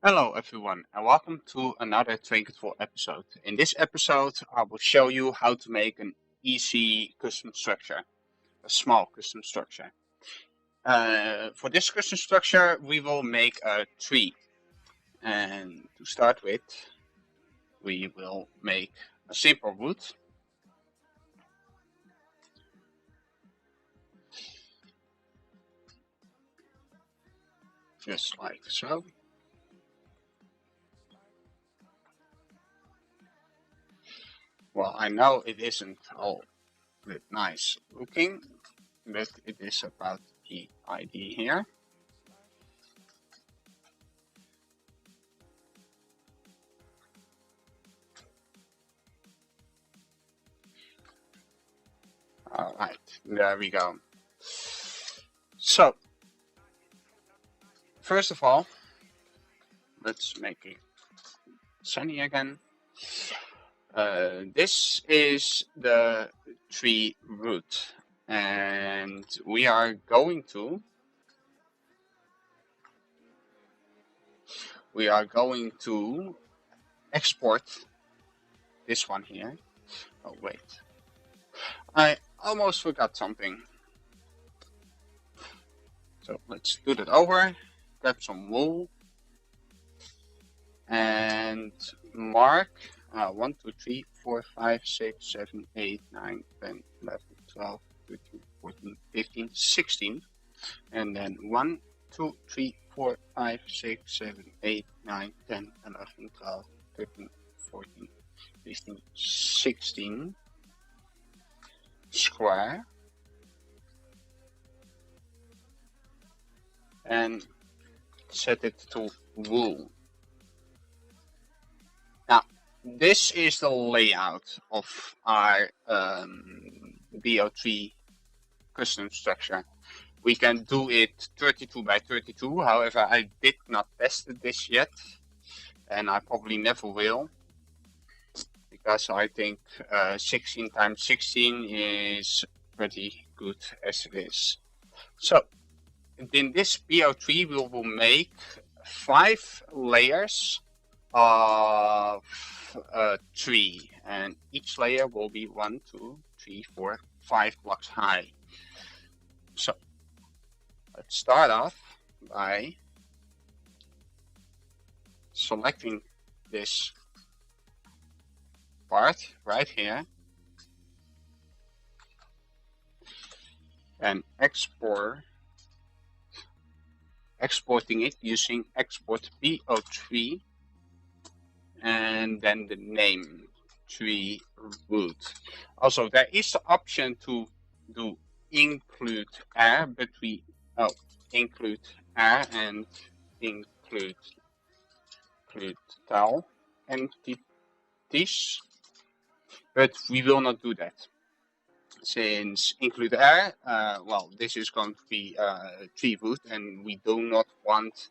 Hello everyone and welcome to another TerrainControl episode. In this episode I will show you how to make an easy custom structure, a small custom structure. For this custom structure we will make a tree, and to start with we will make a simple wood. Just like so. Well, I know it isn't all that nice looking, but it is about the idea here. Alright, there we go. So, first of all, let's make it sunny again. This is the tree root, and we are going to export this one here. Oh wait, I almost forgot something. So let's do that over, grab some wool, and mark 1, 2, 3, 4, 5, 6, 7, 8, 9, 10, 11, 12, 13, 14, 15, 16. And then 1, 2, 3, 4, 5, 6, 7, 8, 9, 10, 11, 12, 13, 14, 15, 16 square. And set it to wool. Now, this is the layout of our BO3 custom structure. We can do it 32 by 32, however I did not test this yet, and I probably never will, because I think 16 times 16 is pretty good as it is. So, in this BO3 we will make 5 layers of a tree, and each layer will be 1, 2, 3, 4, 5 blocks high. So let's start off by selecting this part right here and exporting it using export BO3, and then the name tree root. Also, there is the option to do include air, but we include air and include tile entities, but we will not do that. Since include air, well, this is going to be tree root, and we do not want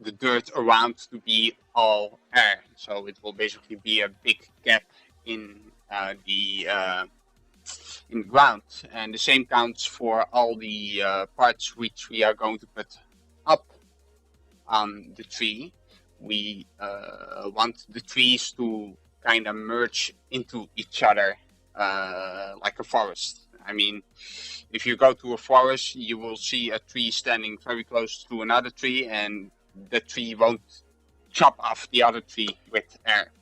the dirt around to be all air, so it will basically be a big gap in the ground. And the same counts for all the parts which we are going to put up on the tree. We want the trees to kind of merge into each other like a forest. I mean, if you go to a forest, you will see a tree standing very close to another tree, and the tree won't chop off the other tree with air.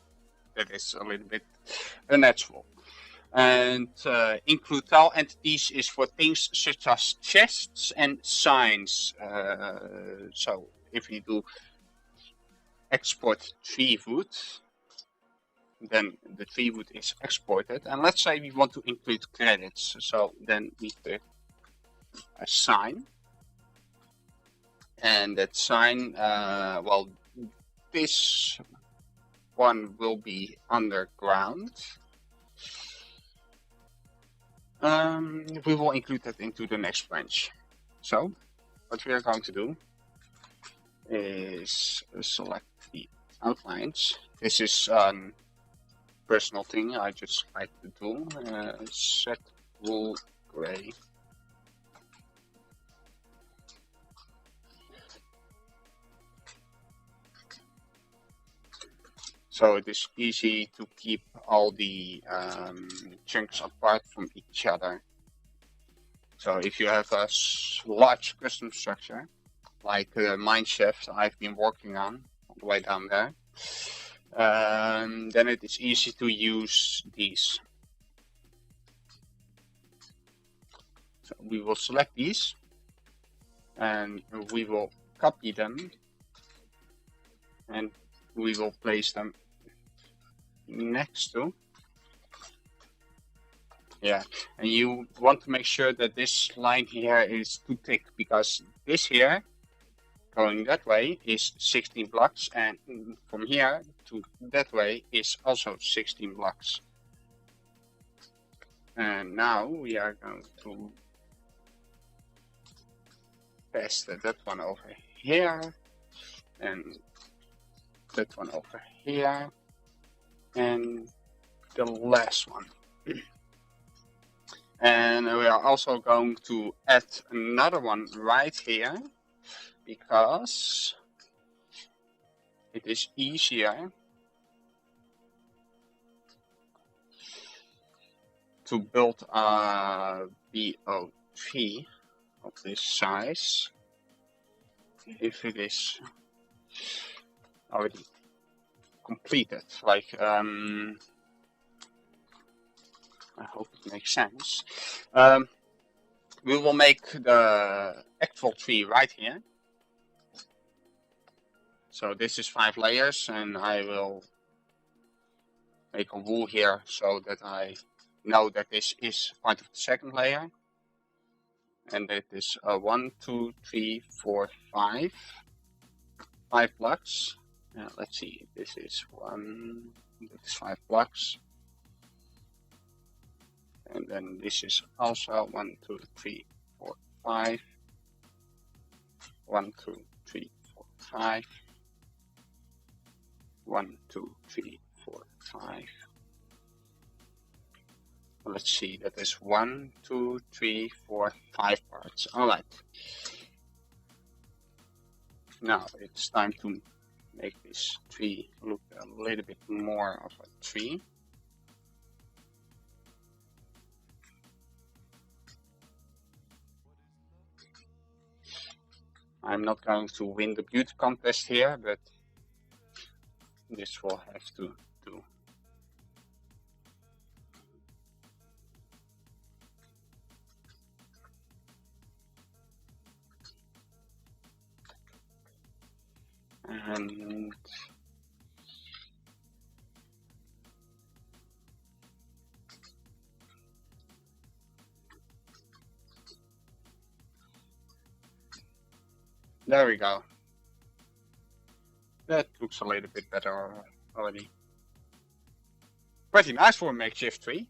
That is a little bit unnatural. And include tile entities is for things such as chests and signs. So if we do export tree wood, then the tree wood is exported. And let's say we want to include credits, so then we put a sign. And that sign, well, this one will be underground. We will include that into the next branch. So what we are going to do is select the outlines. This is a personal thing I just like to do. Set wool gray. So it is easy to keep all the chunks apart from each other. So if you have a large custom structure, like the mine shaft I've been working on, all the way down there, then it is easy to use these. So we will select these, and we will copy them, and we will place them next to. Yeah, and you want to make sure that this line here is too thick, because this here going that way is 16 blocks, and from here to that way is also 16 blocks. And now we are going to pass that one over here, and that one over here, and the last one. And we are also going to add another one right here, because it is easier to build a BO3 of this size if it is already completed. Like, I hope it makes sense. We will make the actual tree right here. So this is 5 layers, and I will make a wool here so that I know that this is part of the second layer. And it is 1, 2, 3, 4, 5. 5 blocks. Let's see, this is 1, this is 5 blocks. And then this is also 1, 2, 3, 4, 5. 1, 2, 3, 4, 5. 1, 2, 3, 4, 5. Let's see, that is 1, 2, 3, 4, 5 parts. Alright. Now it's time to make this tree look a little bit more of a tree. I'm not going to win the beauty contest here, but this will have to do. And there we go. That looks a little bit better already. Pretty nice for a makeshift tree.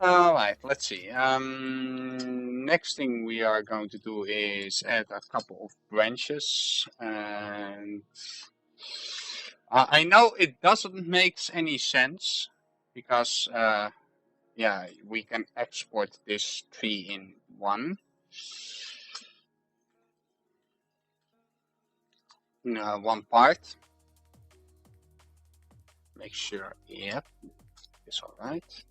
Alright, let's see. Next thing we are going to do is add a couple of branches. And I know it doesn't make any sense, because yeah, we can export this tree in one. One part. Make sure, yep, it's alright.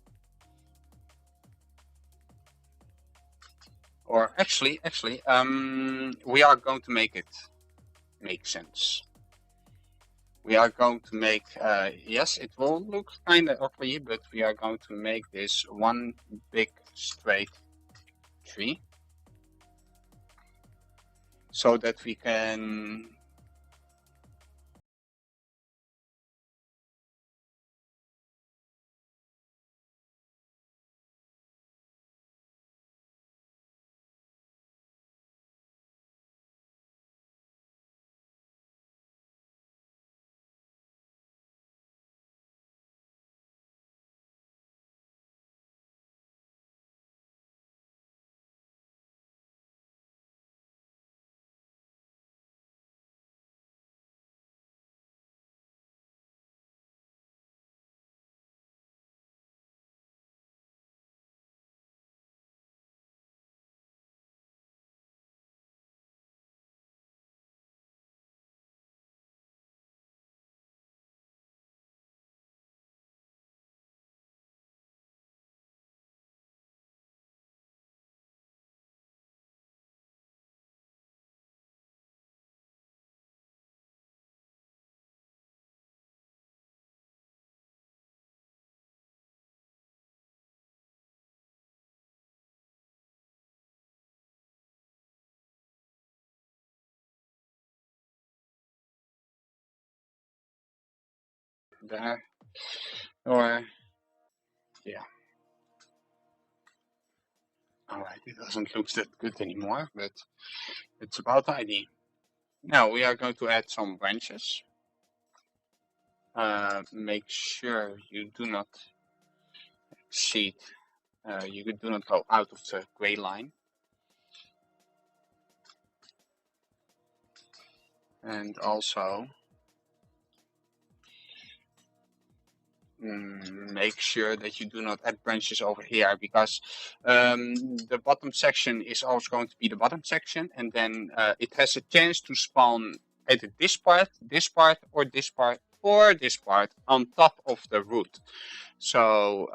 Or actually, we are going to make it make sense. We are going to make, yes, it will look kind of ugly, but we are going to make this one big straight tree, so that we can there, or yeah. Alright, it doesn't look that good anymore, but it's about ID. Now we are going to add some branches. Make sure you do not exceed, you do not go out of the gray line. And also make sure that you do not add branches over here, because the bottom section is always going to be the bottom section, and then it has a chance to spawn either this part, or this part, or this part on top of the root. So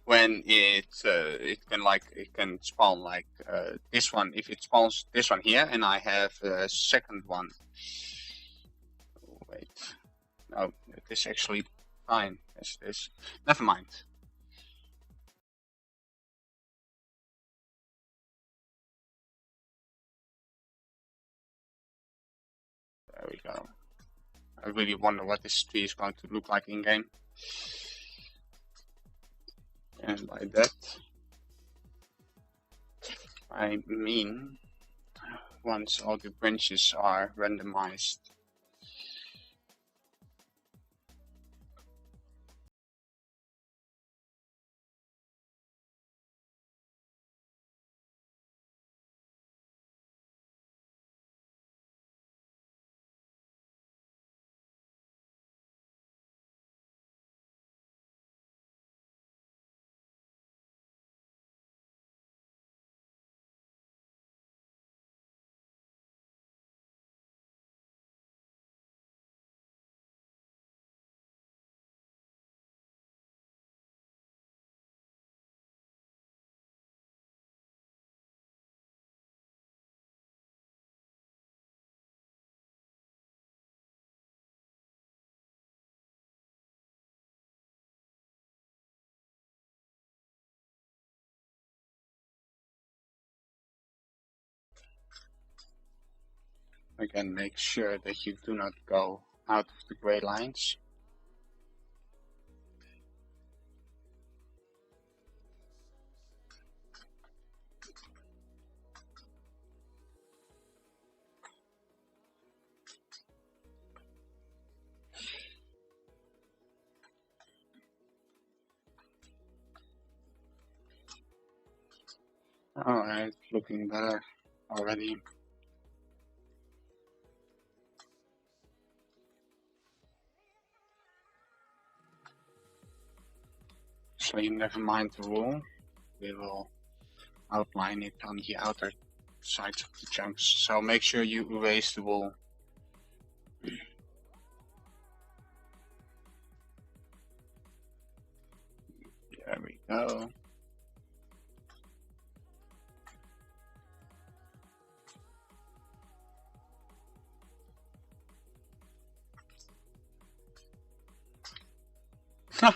when it can spawn like this one, if it spawns this one here, and I have a second one. Wait. Oh, it is actually fine as it is. Never mind. There we go. I really wonder what this tree is going to look like in game. And by that, I mean once all the branches are randomized. Again, make sure that you do not go out of the gray lines. Alright, looking better already. Actually, never mind the rule. We will outline it on the outer sides of the chunks. So make sure you erase the wool. There we go.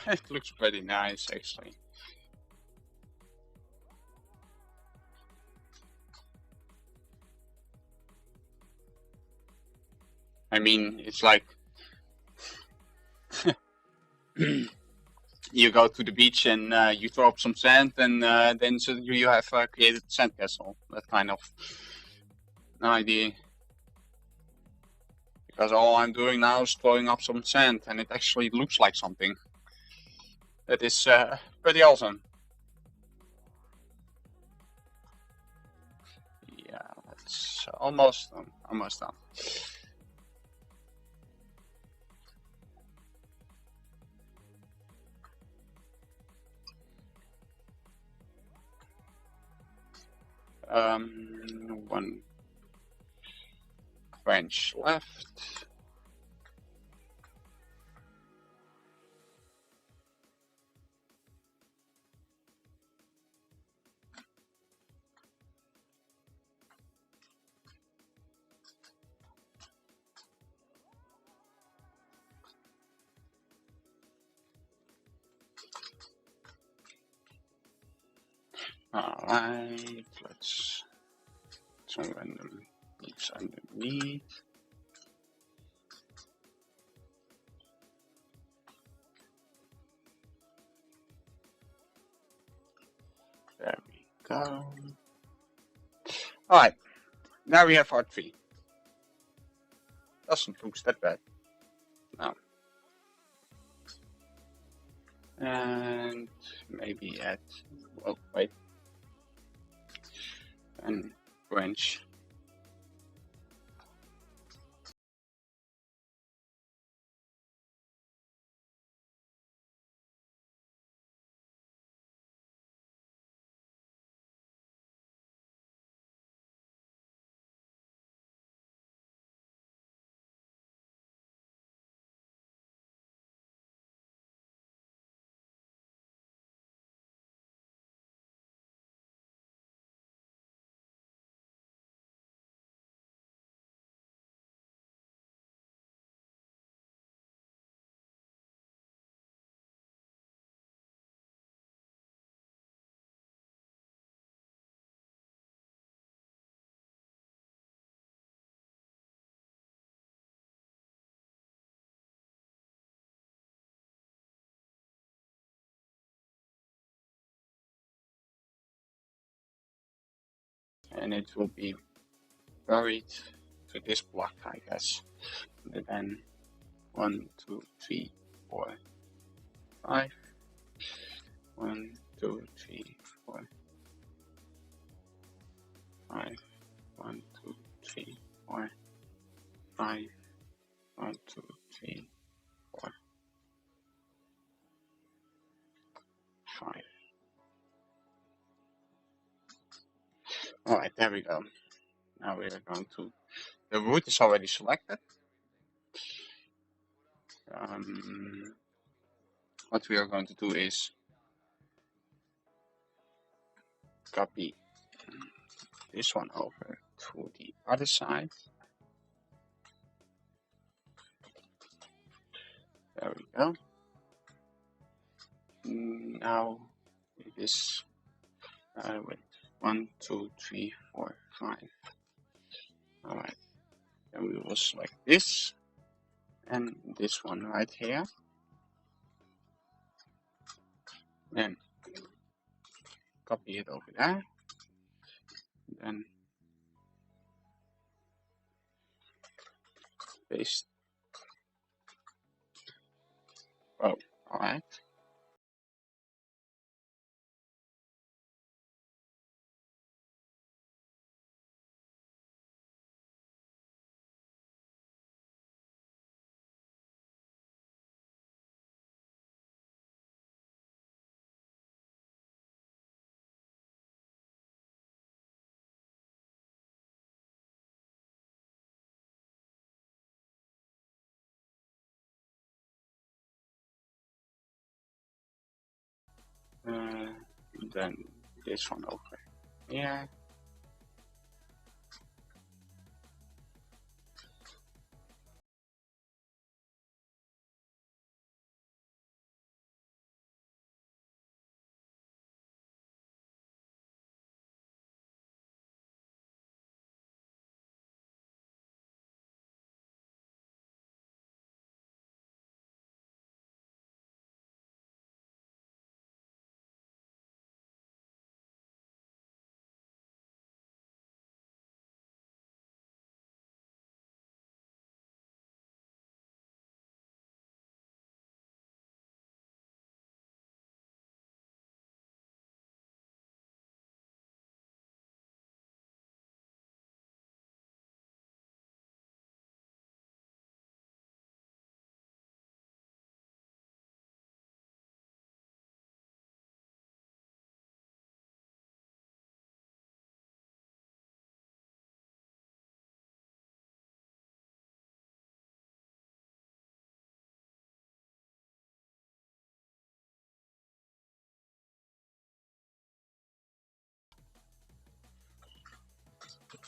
It looks pretty nice, actually. I mean, it's like you go to the beach and you throw up some sand, and then suddenly you have created a sandcastle. That kind of idea. Because all I'm doing now is throwing up some sand, and it actually looks like something. That is pretty awesome. Yeah, that's almost done. Almost done. One branch left. Alright, let's some random leaves underneath. go. Alright, now we have our tree. Doesn't look that bad. No. And maybe add, oh wait, and branch. And it will be buried to this block, I guess. And then 1, 2, 3, 4, 5. 1, 2, 3, 4, 5. 1, 2, 3, 4, 5. 1, 2, 3, 4, 5. Alright, there we go. Now we are going to, the root is already selected. What we are going to do is copy this one over to the other side. There we go. Now it is wait, 1, 2, 3, 4, 5. Alright, then we will select this and this one right here. Then copy it over there. Then paste. Oh, alright. Then this one over here.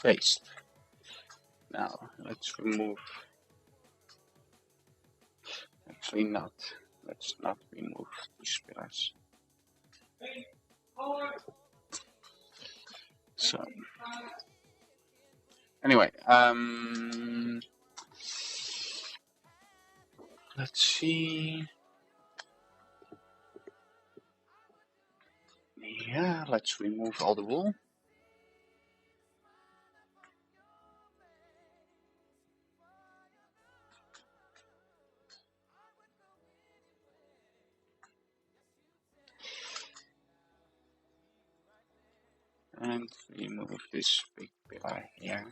Paste. Now let's remove. Actually, not. Let's not remove these pillars. So anyway, let's see. Yeah, let's remove all the wool. And remove this big pillar here.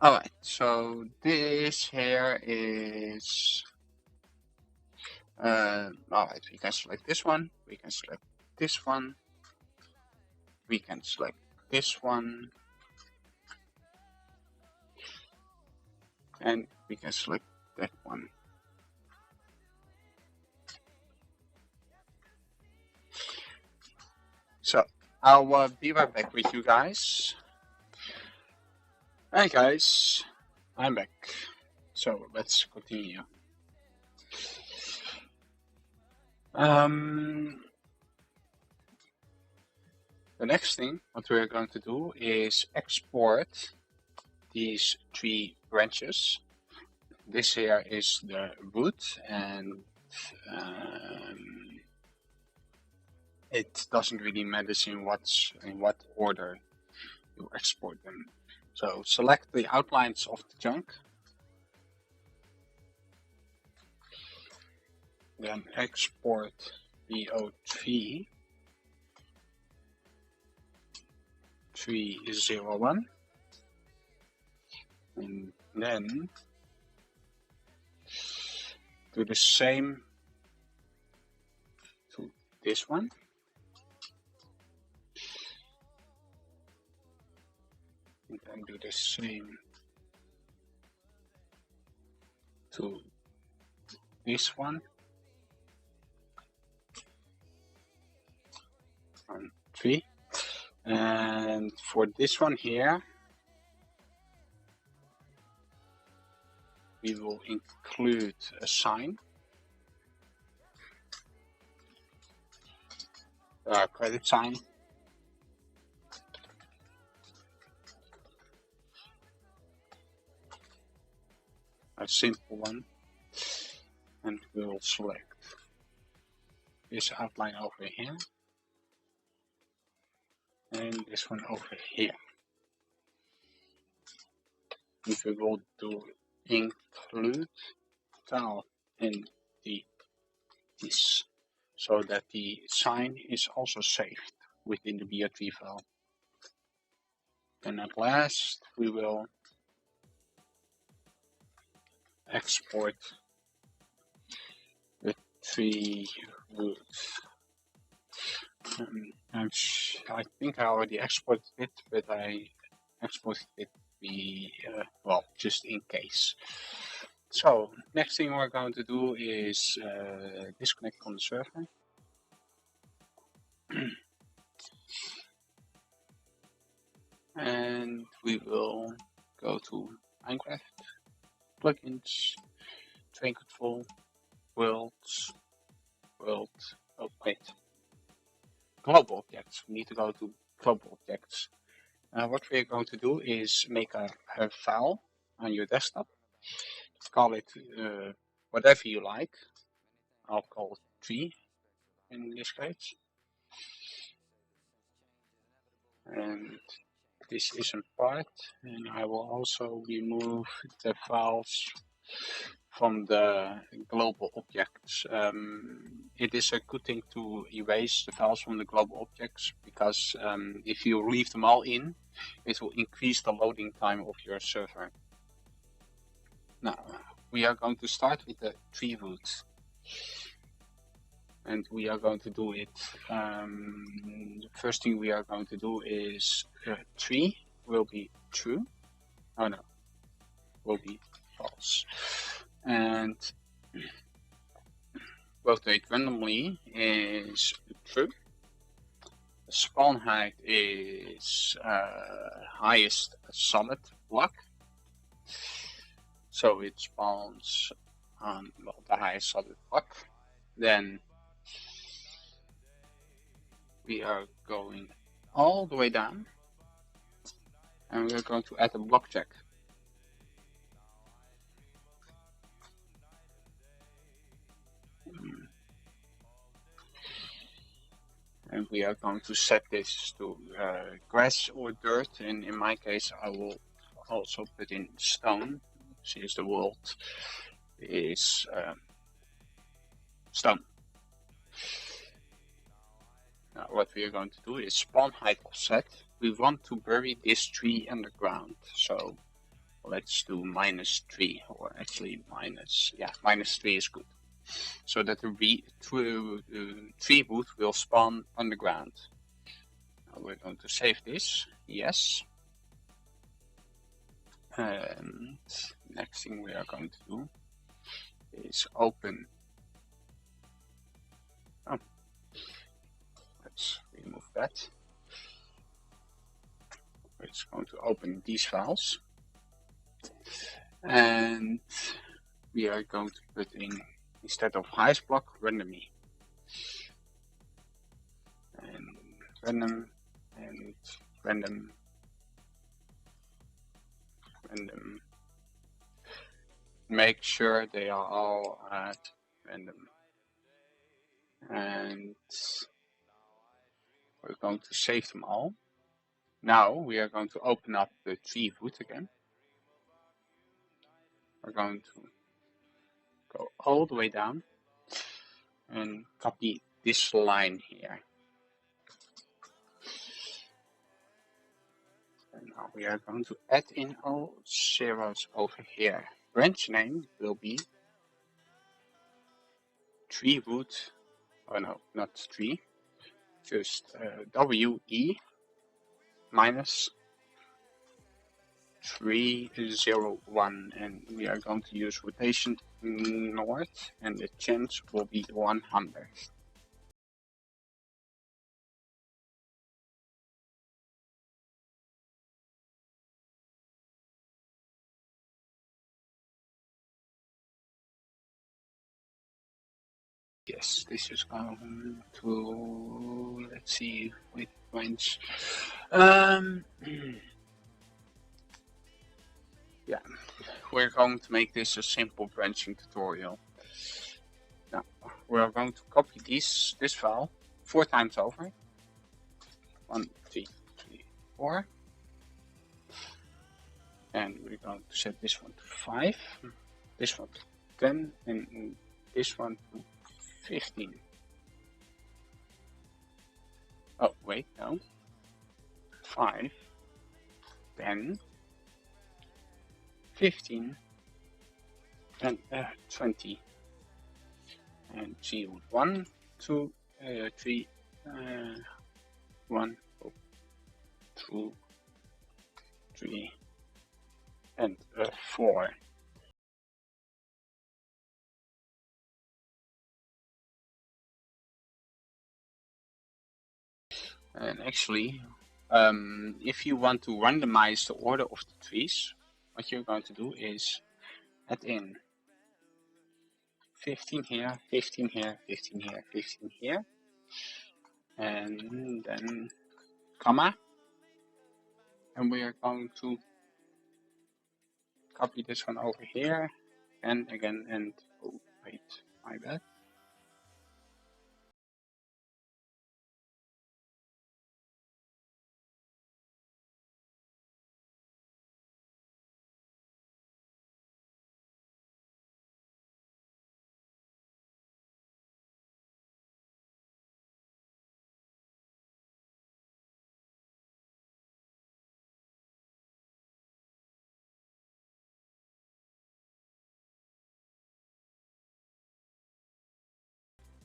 Alright, so this here is alright, we can select this one, we can select this one, we can select this one, and we can select that one. So I'll be right back with you guys. Hi guys, I'm back. So let's continue. The next thing what we're going to do is export these 3 branches. This here is the root, and it doesn't really matter in what order you export them. So select the outlines of the chunk, then export BO3 301, and then do the same to this one. And then do the same to this one. 1, 3. And for this one here, we will include a sign, a credit sign. A simple one, and we will select this outline over here and this one over here. And we will do include tile in this, so that the sign is also saved within the BO3 file. And at last we will export the 3 roots. I think I already exported it, but I exported it well, just in case. So next thing we're going to do is disconnect from the server. And we will go to Minecraft, plugins, TerrainControl, worlds, oh wait, global objects. We need to go to global objects. What we're going to do is make a file on your desktop. Call it whatever you like. I'll call it 3 in this case. And this isn't part, and I will also remove the files from the global objects. It is a good thing to erase the files from the global objects, because if you leave them all in, it will increase the loading time of your server. Now, we are going to start with the 3 roots. And we are going to do it, the first thing we are going to do is 3 will be true, oh no, will be false. And rotate randomly is true. The spawn height is highest solid block, so it spawns on the highest solid block. Then we are going all the way down, and we're going to add a block check. And we are going to set this to grass or dirt, and in my case I will also put in stone, since the world is stone. Now what we are going to do is spawn height offset. We want to bury this tree underground, so let's do -3, or actually -3 is good, so that the tree wood will spawn underground. Now we're going to save this, yes. And next thing we are going to do is open. Oh, let's remove that. It's going to open these files, and we are going to put in, instead of highest block, randomly, and random, and random, random. Make sure they are all at random, and we're going to save them all. Now we are going to open up the tree wood again. We're going to go all the way down and copy this line here. And now we are going to add in all zeros over here. Branch name will be tree wood, oh no, not tree, just WE minus 301, and we are going to use rotation north, and the chance will be 100. Yes, this is going to, let's see, with range. Yeah, we're going to make this a simple branching tutorial. Now, we're going to copy this file 4 times over. 1, 2, 3, 4. And we're going to set this one to 5, this one to 10, and this one to 15. Oh, wait, no. 5, 10, 15, and 20. And G would 1, 2, 3, 1, 2, 3, and 4. And actually, if you want to randomize the order of the trees, what you're going to do is add in 15 here, 15 here, 15 here, 15 here, and then comma, and we are going to copy this one over here, and again, and oh wait, my bad.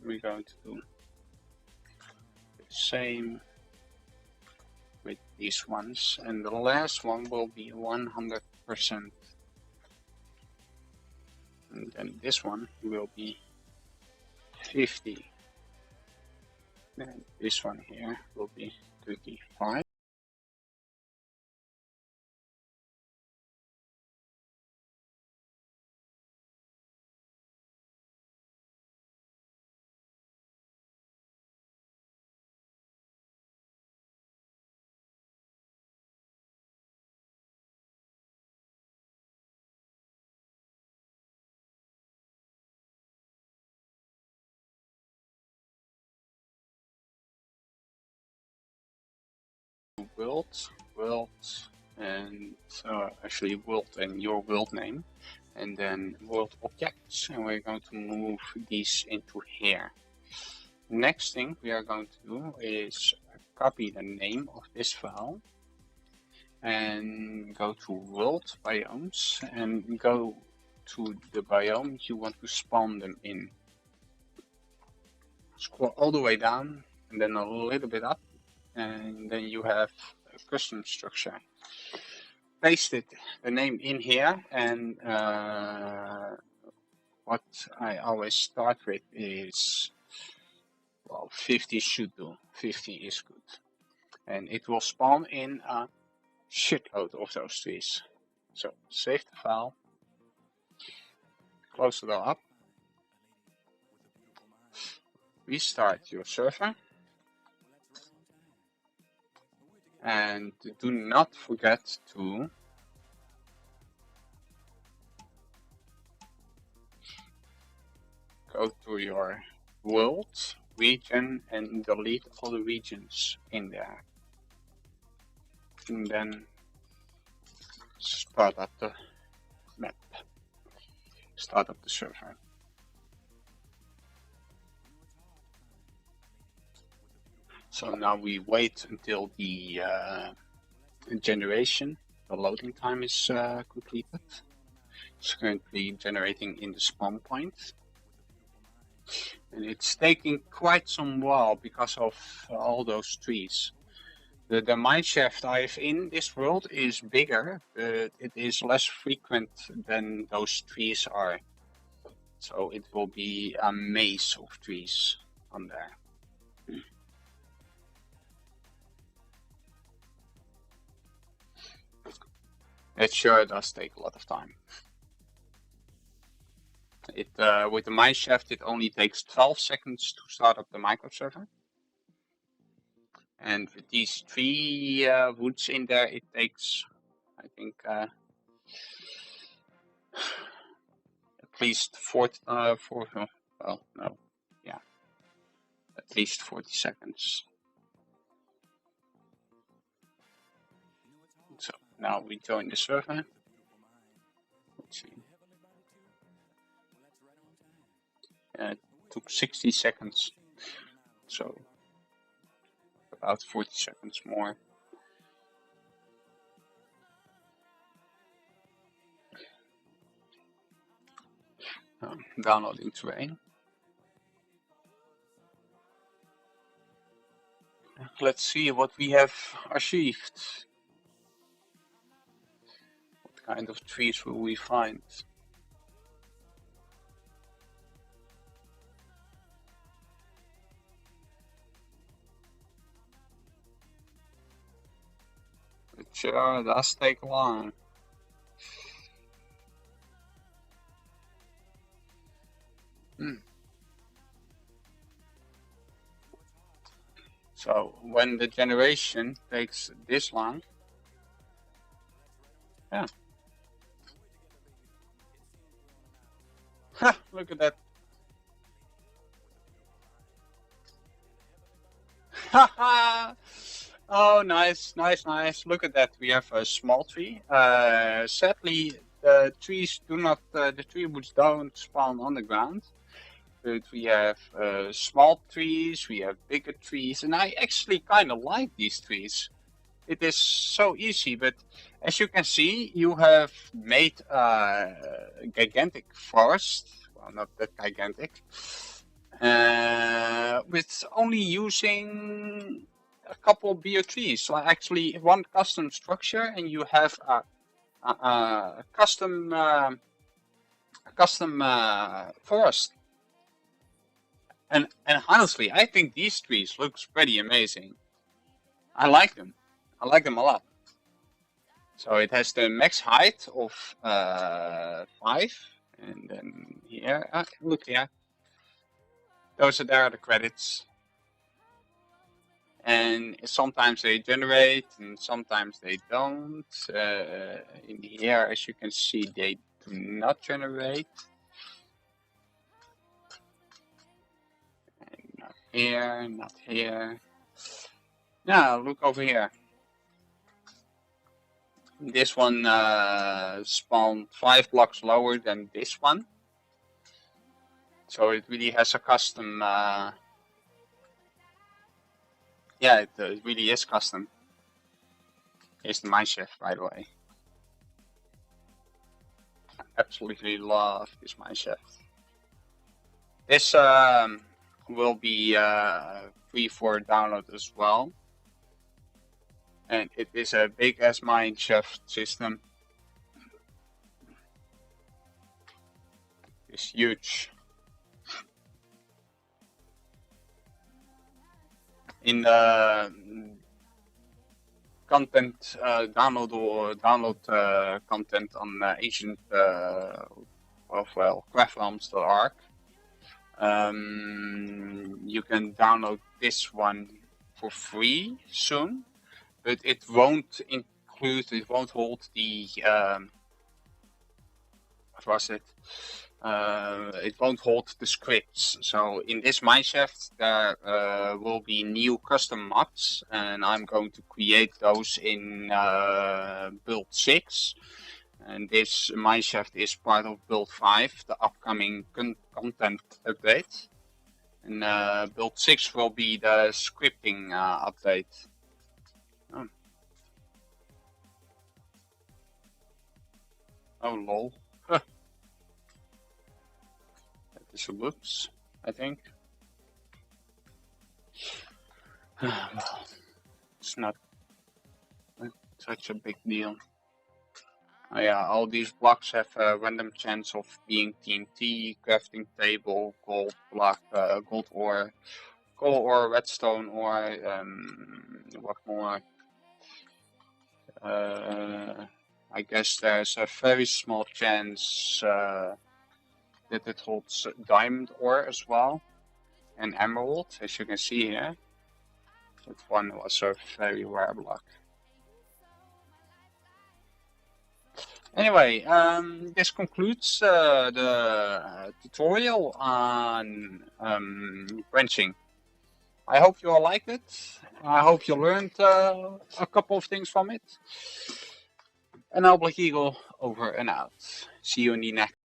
We're going to do the same with these ones, and the last one will be 100%, and then this one will be 50, and this one here will be 35. world, and actually world and your world name, and then world objects, and we're going to move these into here. Next thing we are going to do is copy the name of this file and go to world biomes and go to the biome you want to spawn them in. Scroll all the way down and then a little bit up, and then you have a custom structure. Paste the name in here, and what I always start with is, well, 50 should do. 50 is good. And it will spawn in a shitload of those trees. So save the file, close it all up, restart your server, and do not forget to go to your world region and delete all the regions in there. And then start up the map, start up the server. So now we wait until the generation, the loading time is completed. It's currently generating in the spawn point. And it's taking quite some while because of all those trees. The mineshaft I have in this world is bigger, but it is less frequent than those trees are. So it will be a maze of trees on there. It sure does take a lot of time. With the mineshaft, it only takes 12 seconds to start up the microserver. And with these 3 woods in there, it takes, I think, at least 40, well, no, yeah, at least 40 seconds. So now we join the server. Let's see. It took 60 seconds, so about 40 seconds more. Downloading terrain. Let's see what we have achieved. What kind of trees will we find? It sure does take long. So when the generation takes this long, yeah. Ha! Look at that. Haha! Oh, nice, nice, nice. Look at that. We have a small tree. Sadly, the trees do not, the tree woods don't spawn on the ground. But we have small trees, we have bigger trees, and I actually kind of like these trees. It is so easy, but as you can see, you have made a gigantic forest. Well, not that gigantic. With only using a couple of bio trees. So actually, one custom structure, and you have a custom forest. And honestly, I think these trees looks pretty amazing. I like them. I like them a lot. So it has the max height of 5, and then here, look here. Those are the credits. And sometimes they generate, and sometimes they don't. In here, as you can see, they do not generate. Here, not here. Now look over here. This one spawned 5 blocks lower than this one. So it really has a custom, yeah, it really is custom. Here's the mineshaft, by the way. Absolutely love this mineshaft. This will be free for download as well. And it is a big ass mineshaft system. It's huge. In the content download content on ancient craftrealms.org, you can download this one for free soon, but it won't hold the what was it? It won't hold the scripts. So in this mineshaft there will be new custom mods, and I'm going to create those in build 6. And this mineshaft is part of build 5, the upcoming content update. And build 6 will be the scripting update. Oh lol. This looks, I think. Well, it's not such a big deal. Oh yeah, all these blocks have a random chance of being TNT, crafting table, gold block, gold ore, coal ore, redstone ore, what more? I guess there's a very small chance that it holds diamond ore as well, and emerald, as you can see here. That one was a very rare block. Anyway, this concludes the tutorial on branching. I hope you all liked it. I hope you learned a couple of things from it. And I'll Black Eagle over and out. See you in the next.